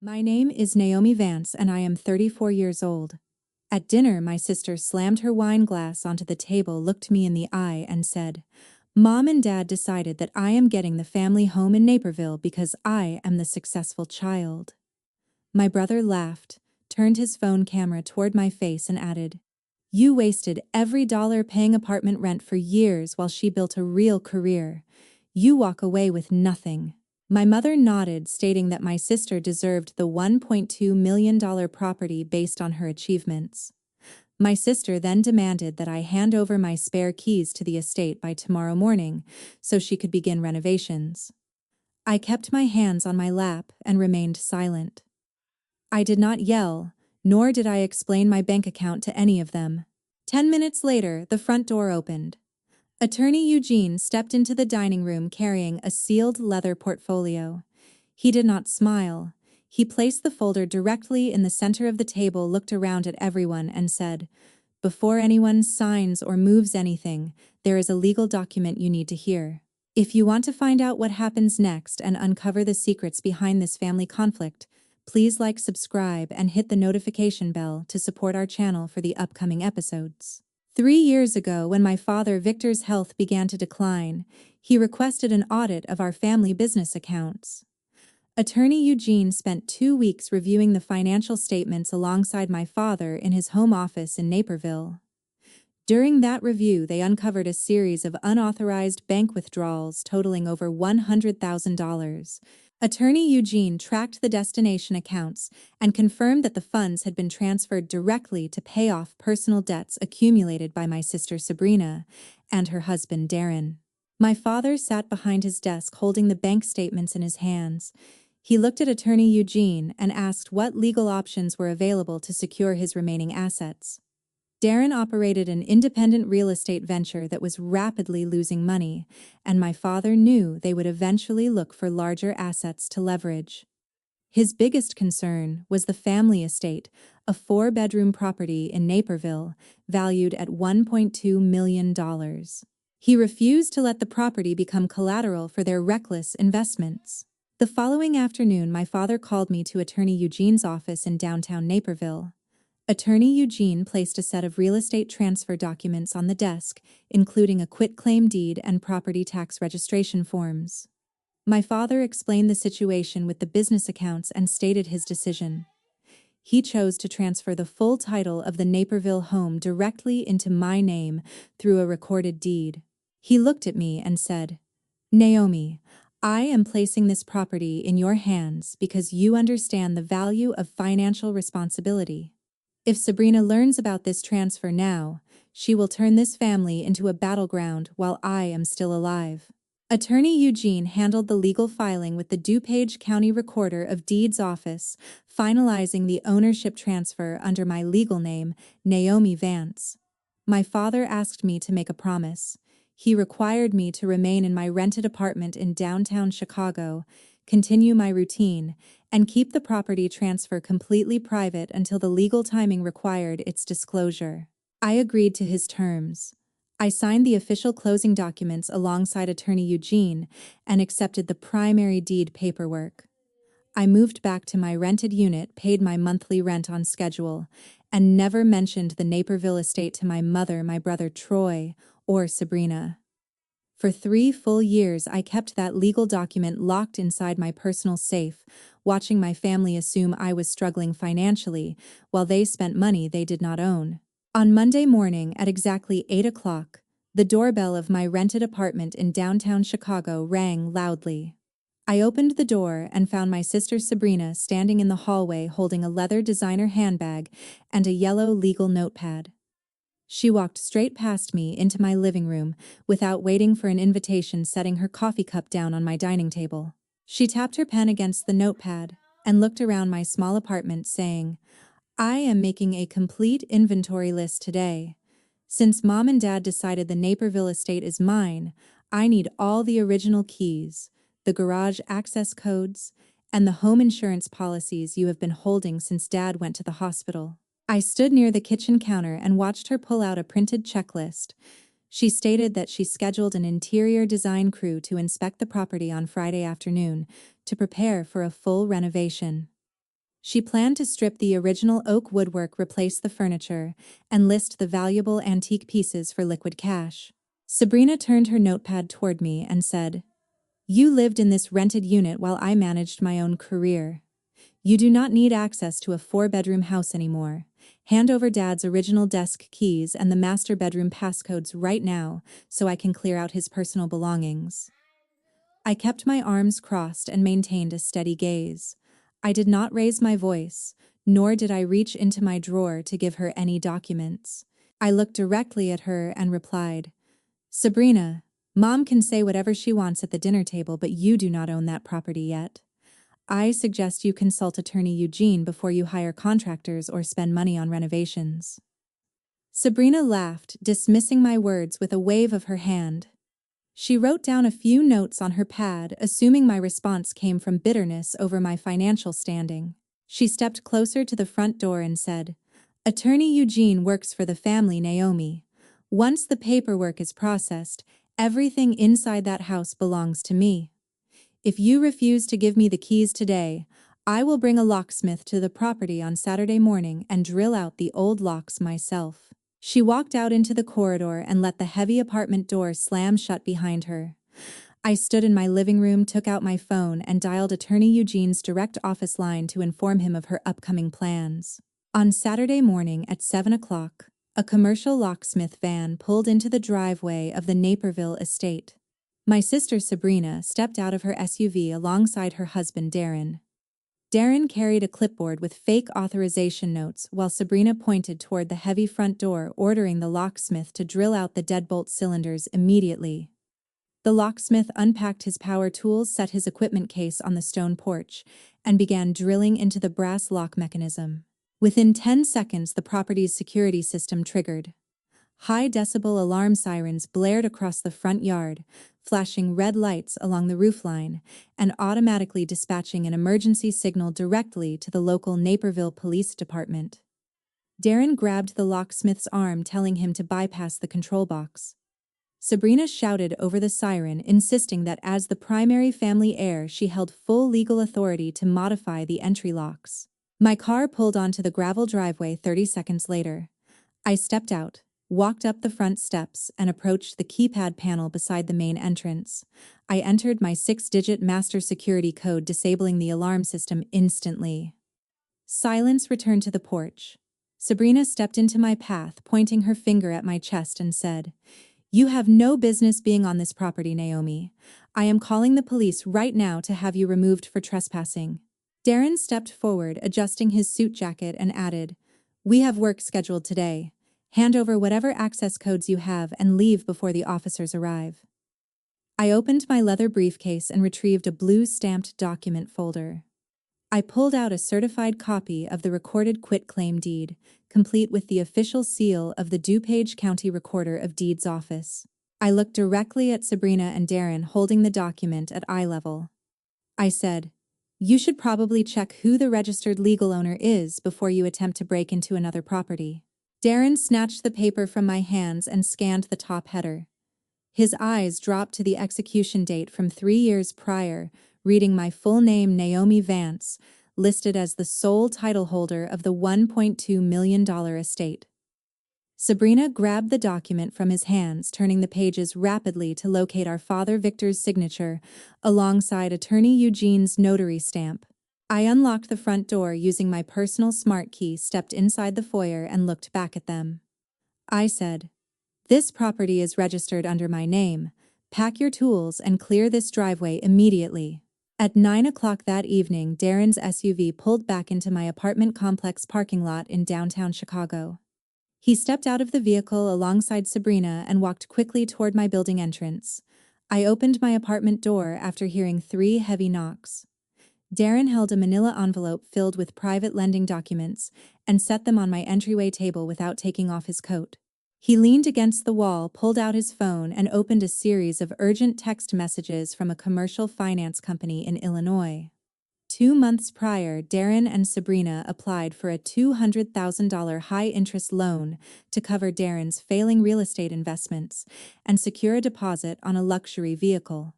My name is Naomi Vance and I am 34 years old. At dinner, my sister slammed her wine glass onto the table, looked me in the eye and said, "Mom and Dad decided that I am getting the family home in Naperville because I am the successful child." My brother laughed, turned his phone camera toward my face and added, "You wasted every dollar paying apartment rent for years while she built a real career. You walk away with nothing." My mother nodded, stating that my sister deserved the $1.2 million property based on her achievements. My sister then demanded that I hand over my spare keys to the estate by tomorrow morning so she could begin renovations. I kept my hands on my lap and remained silent. I did not yell, nor did I explain my bank account to any of them. 10 minutes later, the front door opened. Attorney Eugene stepped into the dining room carrying a sealed leather portfolio. He did not smile. He placed the folder directly in the center of the table, looked around at everyone, and said, "Before anyone signs or moves anything, there is a legal document you need to hear. If you want to find out what happens next and uncover the secrets behind this family conflict, please like, subscribe, and hit the notification bell to support our channel for the upcoming episodes." 3 years ago, when my father Victor's health began to decline, he requested an audit of our family business accounts. Attorney Eugene spent 2 weeks reviewing the financial statements alongside my father in his home office in Naperville. During that review, they uncovered a series of unauthorized bank withdrawals totaling over $100,000. Attorney Eugene tracked the destination accounts and confirmed that the funds had been transferred directly to pay off personal debts accumulated by my sister Sabrina and her husband Darrin. My father sat behind his desk holding the bank statements in his hands. He looked at Attorney Eugene and asked what legal options were available to secure his remaining assets. Darrin operated an independent real estate venture that was rapidly losing money, and my father knew they would eventually look for larger assets to leverage. His biggest concern was the family estate, a 4-bedroom property in Naperville, valued at $1.2 million. He refused to let the property become collateral for their reckless investments. The following afternoon, my father called me to Attorney Eugene's office in downtown Naperville. Attorney Eugene placed a set of real estate transfer documents on the desk, including a quitclaim deed and property tax registration forms. My father explained the situation with the business accounts and stated his decision. He chose to transfer the full title of the Naperville home directly into my name through a recorded deed. He looked at me and said, "Naomi, I am placing this property in your hands because you understand the value of financial responsibility. If Sabrina learns about this transfer now, she will turn this family into a battleground while I am still alive." Attorney Eugene handled the legal filing with the DuPage County Recorder of Deeds office, finalizing the ownership transfer under my legal name, Naomi Vance. My father asked me to make a promise. He required me to remain in my rented apartment in downtown Chicago, continue my routine, and keep the property transfer completely private until the legal timing required its disclosure. I agreed to his terms. I signed the official closing documents alongside Attorney Eugene and accepted the primary deed paperwork. I moved back to my rented unit, paid my monthly rent on schedule, and never mentioned the Naperville estate to my mother, my brother Troy, or Sabrina. For 3 full years, I kept that legal document locked inside my personal safe, watching my family assume I was struggling financially while they spent money they did not own. On Monday morning at exactly 8 o'clock, the doorbell of my rented apartment in downtown Chicago rang loudly. I opened the door and found my sister Sabrina standing in the hallway holding a leather designer handbag and a yellow legal notepad. She walked straight past me into my living room without waiting for an invitation, setting her coffee cup down on my dining table. She tapped her pen against the notepad and looked around my small apartment, saying, "I am making a complete inventory list today. Since Mom and Dad decided the Naperville estate is mine, I need all the original keys, the garage access codes, and the home insurance policies you have been holding since Dad went to the hospital." I stood near the kitchen counter and watched her pull out a printed checklist. She stated that she scheduled an interior design crew to inspect the property on Friday afternoon to prepare for a full renovation. She planned to strip the original oak woodwork, replace the furniture, and list the valuable antique pieces for liquid cash. Sabrina turned her notepad toward me and said, "You lived in this rented unit while I managed my own career. You do not need access to a 4-bedroom house anymore. Hand over Dad's original desk keys and the master bedroom passcodes right now so I can clear out his personal belongings." I kept my arms crossed and maintained a steady gaze. I did not raise my voice, nor did I reach into my drawer to give her any documents. I looked directly at her and replied, "Sabrina, Mom can say whatever she wants at the dinner table, but you do not own that property yet. I suggest you consult attorney Eugene before you hire contractors or spend money on renovations." Sabrina laughed, dismissing my words with a wave of her hand. She wrote down a few notes on her pad, assuming my response came from bitterness over my financial standing. She stepped closer to the front door and said, "Attorney Eugene works for the family, Naomi. Once the paperwork is processed, everything inside that house belongs to me. If you refuse to give me the keys today, I will bring a locksmith to the property on Saturday morning and drill out the old locks myself." She walked out into the corridor and let the heavy apartment door slam shut behind her. I stood in my living room, took out my phone, and dialed attorney Eugene's direct office line to inform him of her upcoming plans. On Saturday morning at 7 o'clock, a commercial locksmith van pulled into the driveway of the Naperville estate. My sister Sabrina stepped out of her SUV alongside her husband Darrin. Darrin carried a clipboard with fake authorization notes while Sabrina pointed toward the heavy front door, ordering the locksmith to drill out the deadbolt cylinders immediately. The locksmith unpacked his power tools, set his equipment case on the stone porch, and began drilling into the brass lock mechanism. Within 10 seconds, the property's security system triggered. High-decibel alarm sirens blared across the front yard, flashing red lights along the roofline, and automatically dispatching an emergency signal directly to the local Naperville Police Department. Darrin grabbed the locksmith's arm, telling him to bypass the control box. Sabrina shouted over the siren, insisting that as the primary family heir, she held full legal authority to modify the entry locks. My car pulled onto the gravel driveway 30 seconds later. I stepped out, walked up the front steps, and approached the keypad panel beside the main entrance. I entered my 6-digit master security code, disabling the alarm system instantly. Silence returned to the porch. Sabrina stepped into my path, pointing her finger at my chest, and said, "You have no business being on this property, Naomi. I am calling the police right now to have you removed for trespassing." Darrin stepped forward, adjusting his suit jacket, and added, "We have work scheduled today. Hand over whatever access codes you have and leave before the officers arrive." I opened my leather briefcase and retrieved a blue stamped document folder. I pulled out a certified copy of the recorded quitclaim deed, complete with the official seal of the DuPage County Recorder of Deeds office. I looked directly at Sabrina and Darrin, holding the document at eye level. I said, "You should probably check who the registered legal owner is before you attempt to break into another property." Darrin snatched the paper from my hands and scanned the top header. His eyes dropped to the execution date from 3 years prior, reading my full name, Naomi Vance, listed as the sole title holder of the $1.2 million estate. Sabrina grabbed the document from his hands, turning the pages rapidly to locate our father Victor's signature, alongside attorney Eugene's notary stamp. I unlocked the front door using my personal smart key, stepped inside the foyer, and looked back at them. I said, "This property is registered under my name. Pack your tools and clear this driveway immediately." At 9 o'clock that evening, Darrin's SUV pulled back into my apartment complex parking lot in downtown Chicago. He stepped out of the vehicle alongside Sabrina and walked quickly toward my building entrance. I opened my apartment door after hearing 3 heavy knocks. Darrin held a manila envelope filled with private lending documents and set them on my entryway table without taking off his coat. He leaned against the wall, pulled out his phone, and opened a series of urgent text messages from a commercial finance company in Illinois. 2 months prior, Darrin and Sabrina applied for a $200,000 high-interest loan to cover Darrin's failing real estate investments and secure a deposit on a luxury vehicle.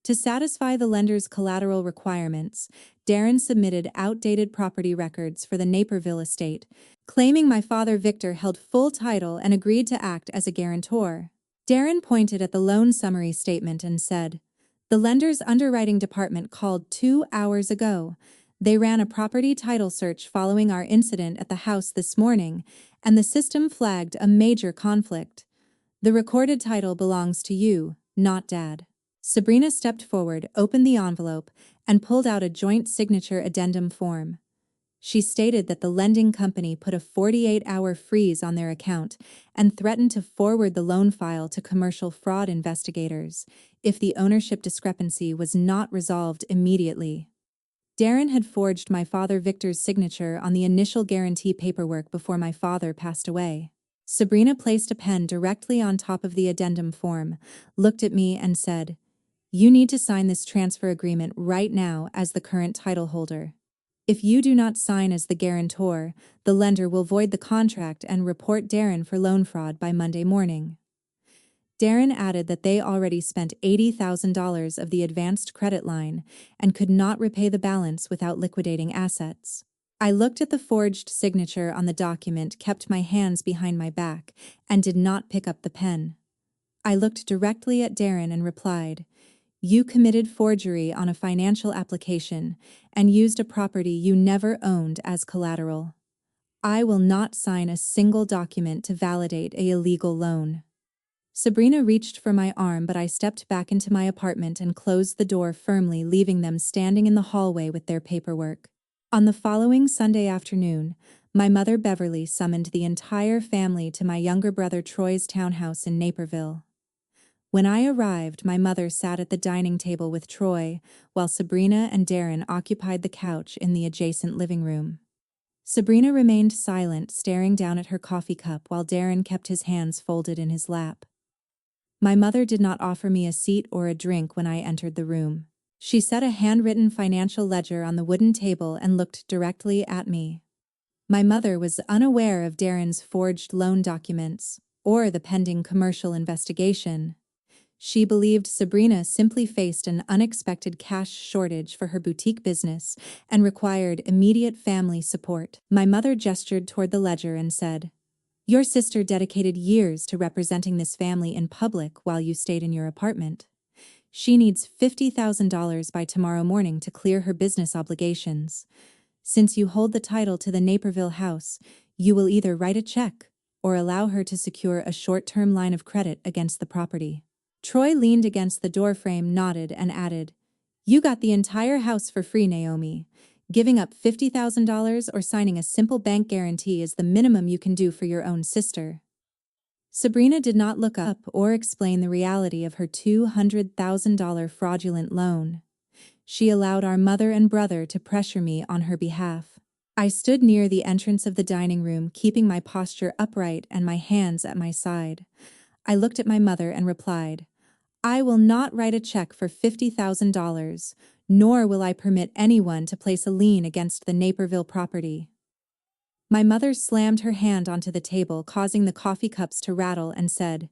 To satisfy the lender's collateral requirements, Darrin submitted outdated property records for the Naperville estate, claiming my father Victor held full title and agreed to act as a guarantor. Darrin pointed at the loan summary statement and said, "The lender's underwriting department called 2 hours ago. They ran a property title search following our incident at the house this morning, and the system flagged a major conflict. The recorded title belongs to you, not Dad." Sabrina stepped forward, opened the envelope, and pulled out a joint signature addendum form. She stated that the lending company put a 48-hour freeze on their account and threatened to forward the loan file to commercial fraud investigators if the ownership discrepancy was not resolved immediately. Darrin had forged my father Victor's signature on the initial guarantee paperwork before my father passed away. Sabrina placed a pen directly on top of the addendum form, looked at me and said, "You need to sign this transfer agreement right now as the current title holder. If you do not sign as the guarantor, the lender will void the contract and report Darrin for loan fraud by Monday morning." Darrin added that they already spent $80,000 of the advanced credit line and could not repay the balance without liquidating assets. I looked at the forged signature on the document, kept my hands behind my back, and did not pick up the pen. I looked directly at Darrin and replied, "You committed forgery on a financial application and used a property you never owned as collateral. I will not sign a single document to validate an illegal loan." Sabrina reached for my arm, but I stepped back into my apartment and closed the door firmly, leaving them standing in the hallway with their paperwork. On the following Sunday afternoon, my mother Beverly summoned the entire family to my younger brother Troy's townhouse in Naperville. When I arrived, my mother sat at the dining table with Troy, while Sabrina and Darrin occupied the couch in the adjacent living room. Sabrina remained silent, staring down at her coffee cup while Darrin kept his hands folded in his lap. My mother did not offer me a seat or a drink when I entered the room. She set a handwritten financial ledger on the wooden table and looked directly at me. My mother was unaware of Darrin's forged loan documents or the pending commercial investigation. She believed Sabrina simply faced an unexpected cash shortage for her boutique business and required immediate family support. My mother gestured toward the ledger and said, "Your sister dedicated years to representing this family in public while you stayed in your apartment. She needs $50,000 by tomorrow morning to clear her business obligations. Since you hold the title to the Naperville house, you will either write a check or allow her to secure a short-term line of credit against the property." Troy leaned against the doorframe, nodded, and added, "You got the entire house for free, Naomi. Giving up $50,000 or signing a simple bank guarantee is the minimum you can do for your own sister." Sabrina did not look up or explain the reality of her $200,000 fraudulent loan. She allowed our mother and brother to pressure me on her behalf. I stood near the entrance of the dining room, keeping my posture upright and my hands at my side. I looked at my mother and replied, "I will not write a check for $50,000, nor will I permit anyone to place a lien against the Naperville property." My mother slammed her hand onto the table, causing the coffee cups to rattle, and said,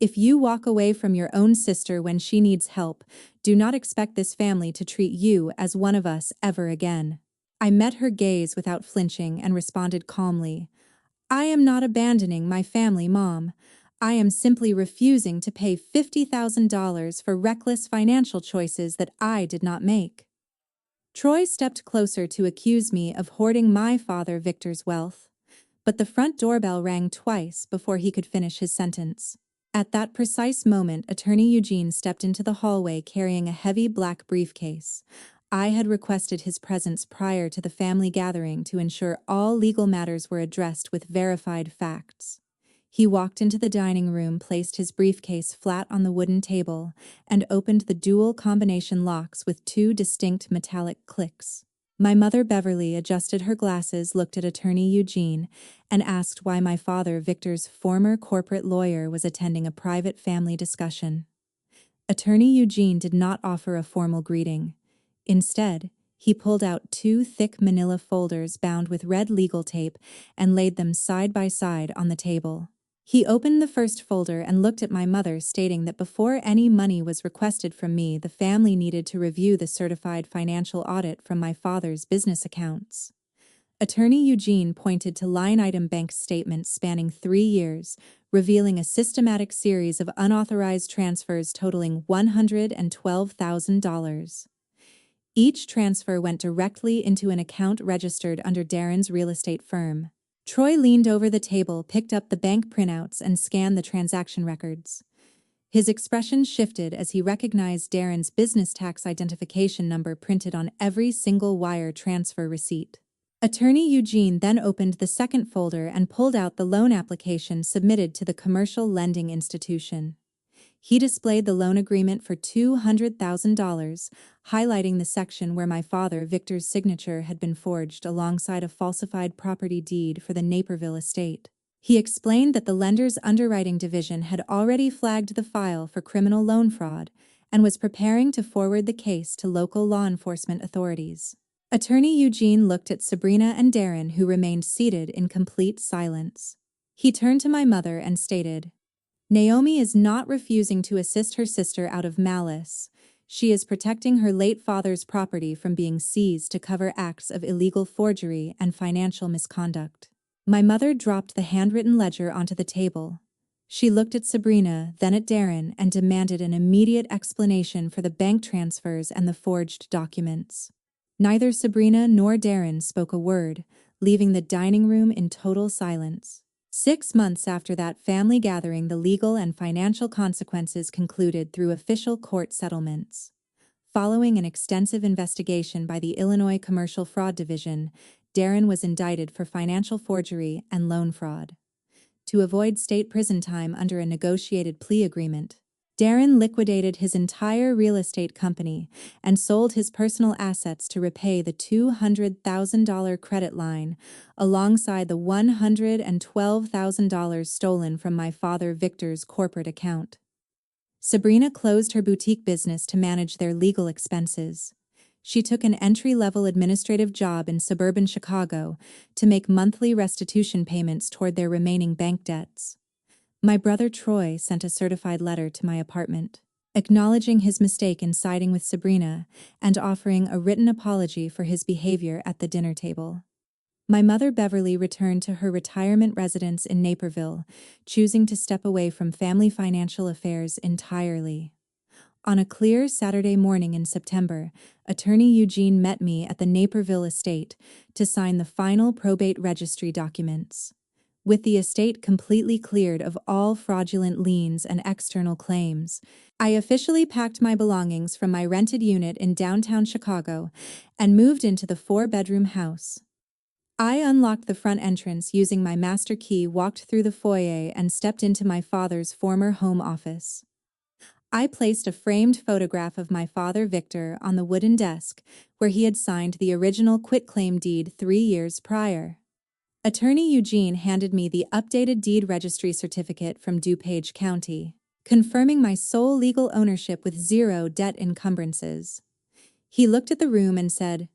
"If you walk away from your own sister when she needs help, do not expect this family to treat you as one of us ever again." I met her gaze without flinching and responded calmly, "I am not abandoning my family, Mom. I am simply refusing to pay $50,000 for reckless financial choices that I did not make." Troy stepped closer to accuse me of hoarding my father Victor's wealth, but the front doorbell rang twice before he could finish his sentence. At that precise moment, Attorney Eugene stepped into the hallway carrying a heavy black briefcase. I had requested his presence prior to the family gathering to ensure all legal matters were addressed with verified facts. He walked into the dining room, placed his briefcase flat on the wooden table, and opened the dual combination locks with 2 distinct metallic clicks. My mother Beverly adjusted her glasses, looked at Attorney Eugene, and asked why my father Victor's former corporate lawyer was attending a private family discussion. Attorney Eugene did not offer a formal greeting. Instead, he pulled out 2 thick manila folders bound with red legal tape and laid them side by side on the table. He opened the first folder and looked at my mother, stating that before any money was requested from me, the family needed to review the certified financial audit from my father's business accounts. Attorney Eugene pointed to line-item bank statements spanning 3 years, revealing a systematic series of unauthorized transfers totaling $112,000. Each transfer went directly into an account registered under Darrin's real estate firm. Troy leaned over the table, picked up the bank printouts, and scanned the transaction records. His expression shifted as he recognized Darrin's business tax identification number printed on every single wire transfer receipt. Attorney Eugene then opened the second folder and pulled out the loan application submitted to the commercial lending institution. He displayed the loan agreement for $200,000, highlighting the section where my father Victor's signature had been forged alongside a falsified property deed for the Naperville estate. He explained that the lender's underwriting division had already flagged the file for criminal loan fraud and was preparing to forward the case to local law enforcement authorities. Attorney Eugene looked at Sabrina and Darrin, who remained seated in complete silence. He turned to my mother and stated, "Naomi is not refusing to assist her sister out of malice. She is protecting her late father's property from being seized to cover acts of illegal forgery and financial misconduct." My mother dropped the handwritten ledger onto the table. She looked at Sabrina, then at Darrin, and demanded an immediate explanation for the bank transfers and the forged documents. Neither Sabrina nor Darrin spoke a word, leaving the dining room in total silence. 6 months after that family gathering, the legal and financial consequences concluded through official court settlements. Following an extensive investigation by the Illinois Commercial Fraud Division, Darrin was indicted for financial forgery and loan fraud. To avoid state prison time under a negotiated plea agreement, Darrin liquidated his entire real estate company and sold his personal assets to repay the $200,000 credit line, alongside the $112,000 stolen from my father Victor's corporate account. Sabrina closed her boutique business to manage their legal expenses. She took an entry-level administrative job in suburban Chicago to make monthly restitution payments toward their remaining bank debts. My brother Troy sent a certified letter to my apartment, acknowledging his mistake in siding with Sabrina and offering a written apology for his behavior at the dinner table. My mother Beverly returned to her retirement residence in Naperville, choosing to step away from family financial affairs entirely. On a clear Saturday morning in September, Attorney Eugene met me at the Naperville estate to sign the final probate registry documents. With the estate completely cleared of all fraudulent liens and external claims, I officially packed my belongings from my rented unit in downtown Chicago and moved into the 4-bedroom house. I unlocked the front entrance using my master key, walked through the foyer, and stepped into my father's former home office. I placed a framed photograph of my father Victor on the wooden desk where he had signed the original quitclaim deed 3 years prior. Attorney Eugene handed me the updated deed registry certificate from DuPage County, confirming my sole legal ownership with 0 debt encumbrances. He looked at the room and said,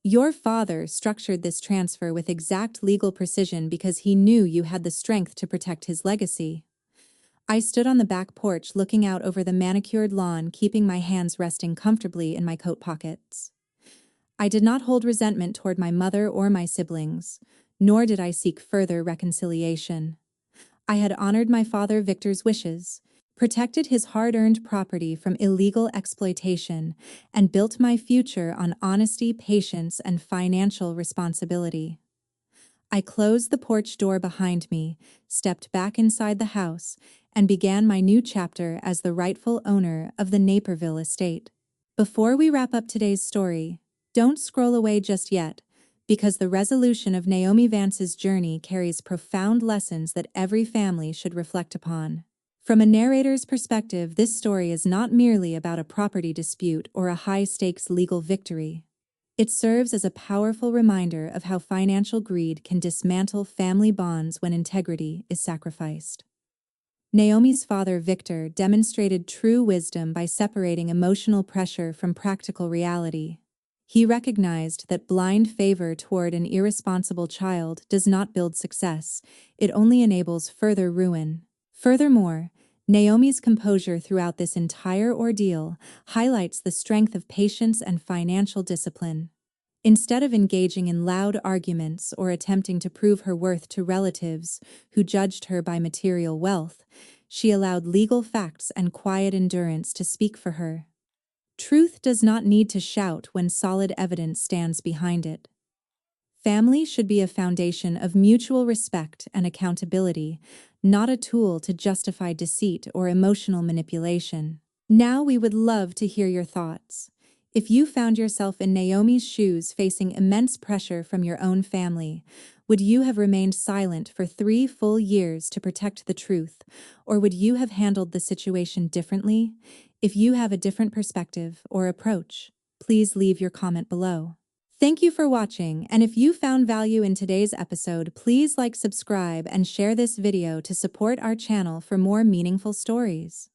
"Your father structured this transfer with exact legal precision because he knew you had the strength to protect his legacy." I stood on the back porch looking out over the manicured lawn, keeping my hands resting comfortably in my coat pockets. I did not hold resentment toward my mother or my siblings, nor did I seek further reconciliation. I had honored my father Victor's wishes, protected his hard-earned property from illegal exploitation, and built my future on honesty, patience, and financial responsibility. I closed the porch door behind me, stepped back inside the house, and began my new chapter as the rightful owner of the Naperville estate. Before we wrap up today's story, don't scroll away just yet, because the resolution of Naomi Vance's journey carries profound lessons that every family should reflect upon. From a narrator's perspective, this story is not merely about a property dispute or a high-stakes legal victory. It serves as a powerful reminder of how financial greed can dismantle family bonds when integrity is sacrificed. Naomi's father, Victor, demonstrated true wisdom by separating emotional pressure from practical reality. He recognized that blind favor toward an irresponsible child does not build success, it only enables further ruin. Furthermore, Naomi's composure throughout this entire ordeal highlights the strength of patience and financial discipline. Instead of engaging in loud arguments or attempting to prove her worth to relatives who judged her by material wealth, she allowed legal facts and quiet endurance to speak for her. Truth does not need to shout when solid evidence stands behind it. Family should be a foundation of mutual respect and accountability, not a tool to justify deceit or emotional manipulation. Now we would love to hear your thoughts. If you found yourself in Naomi's shoes facing immense pressure from your own family, would you have remained silent for 3 full years to protect the truth, or would you have handled the situation differently? If you have a different perspective or approach, please leave your comment below. Thank you for watching, and if you found value in today's episode, please like, subscribe, and share this video to support our channel for more meaningful stories.